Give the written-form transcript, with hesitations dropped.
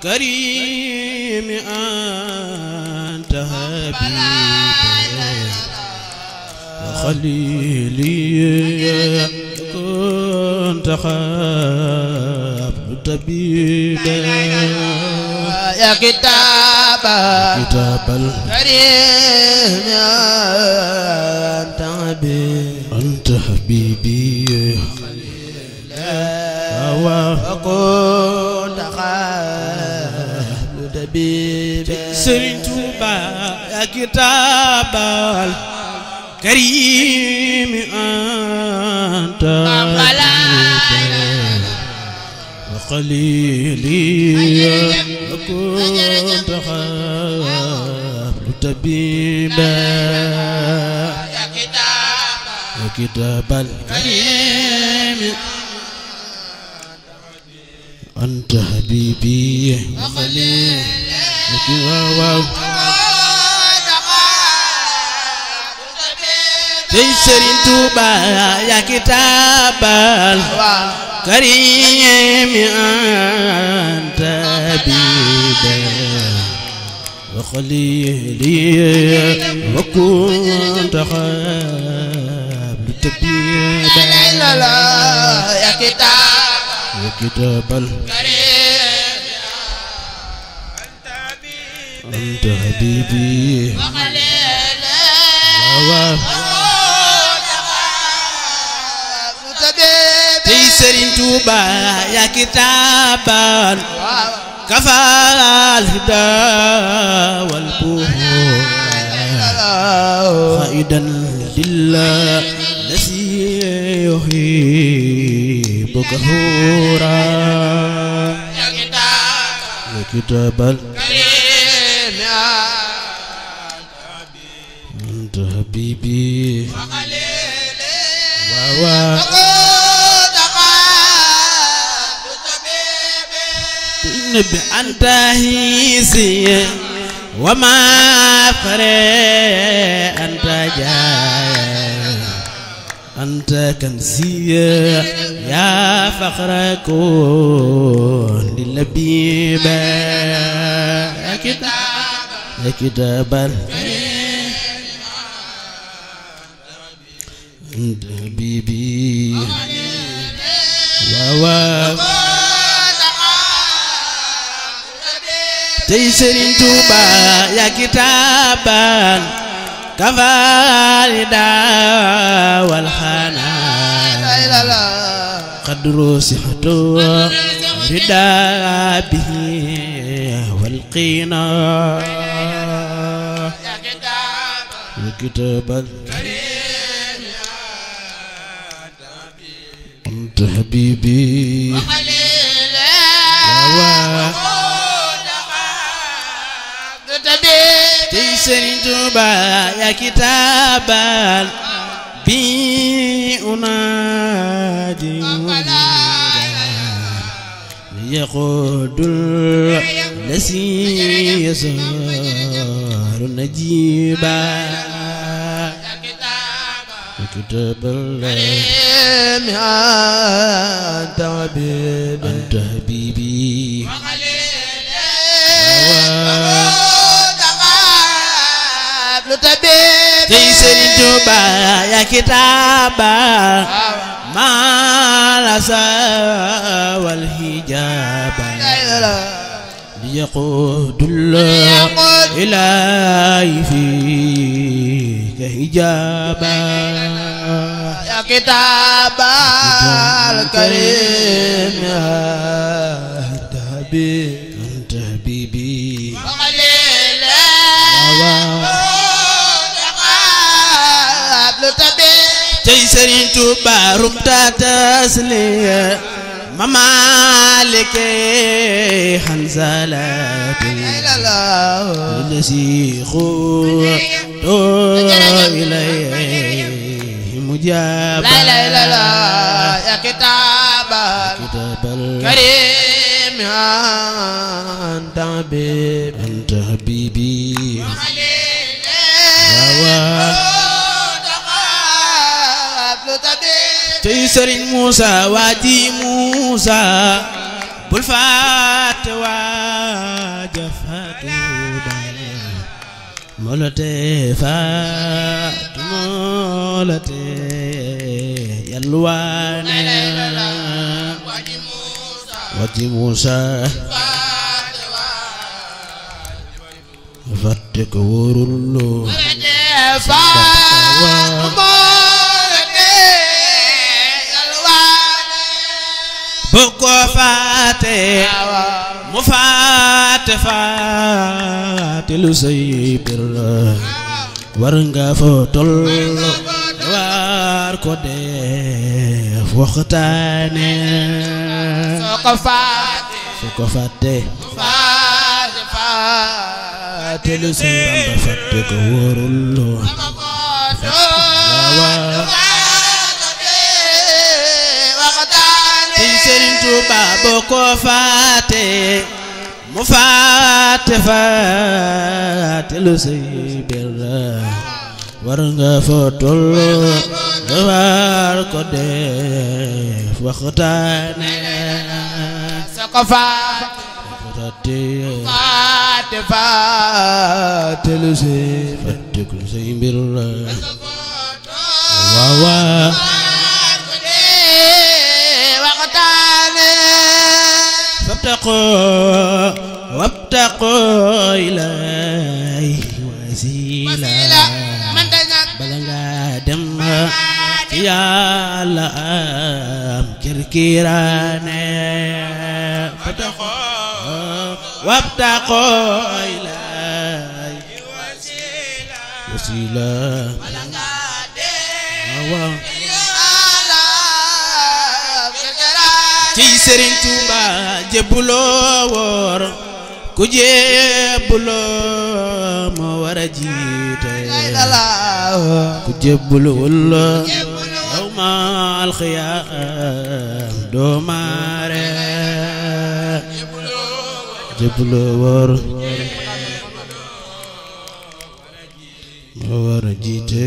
الكريم أنت حبيبي وخليلي كنت قبل طبيبي يا كتاب الكريم أنت حبيبي وكنت قبل طبيبي سرين توبا يا كتاب الكريم أنت وقليلي وكنت قبل طبيبا يا كتاب الكريم أنت حبيبي وخليلي سرين توبا يا كتاب الكريم أنت حبيبي وخليلي وكنت قبل طبيبا يا كتاب الكريم أنت حبيبي سرين توبا يا كتابا كفى الهدى والبهور خائدا لله الذي يحبك هورا يا كتاب الكريم أنت حبيبي نبي أنت هيسي وما فري أنت جاي أنت كنزي يا فخر كون للبيبة يا كتاب أنت حبيبي سرين توبا يا كتابا كفالدا والخنا قدر صحته ردا به والقينا يا كتاب الكريم أنت حبيبي سرين توبا يا كتابا بي أنادي يقود الذي يسار نجيبا كتاب الكريم أنت حبيبي سرين توبا يا كتابا ما لسا والحجابا ليقود الله إلهي فيك حجابا يا كتابا الكريم أنت حبيبي سرين توبا رمتا تسلي ممالك حنزلات الذي خذ إليه مجابا لا يا كتاب الكريم أنت حبيبي سرين موسى وادي موسى bul fàtte waaja faatu moo la tee faatu moo la tee yalwaane waji Muusa fàtte ko wóorul bu ko fàtte mu fàtte lu say bir war nga foo toll war ko def waxtaane soo ko fàtte su ko fàtte lu say Bamba fàtte ko wóorul Sëriñ Tuuba boo ko fàtte mu fàtte lu say bir war nga foo toll war ko def waxtaane soo ko fàtte lu say mbir waaw wabtaqoo ilayhi wasiila bala nga dem ci Yàlla am kirkiraane wabtaqoo ilayhi wasiila bala nga dem ci Sëriñ Tuuba jébbuloo woor ku jébbuloo moo war a jiite ku jébbuluwul yawmal xiyaam doo maare jébbuloo woor moo war a jiite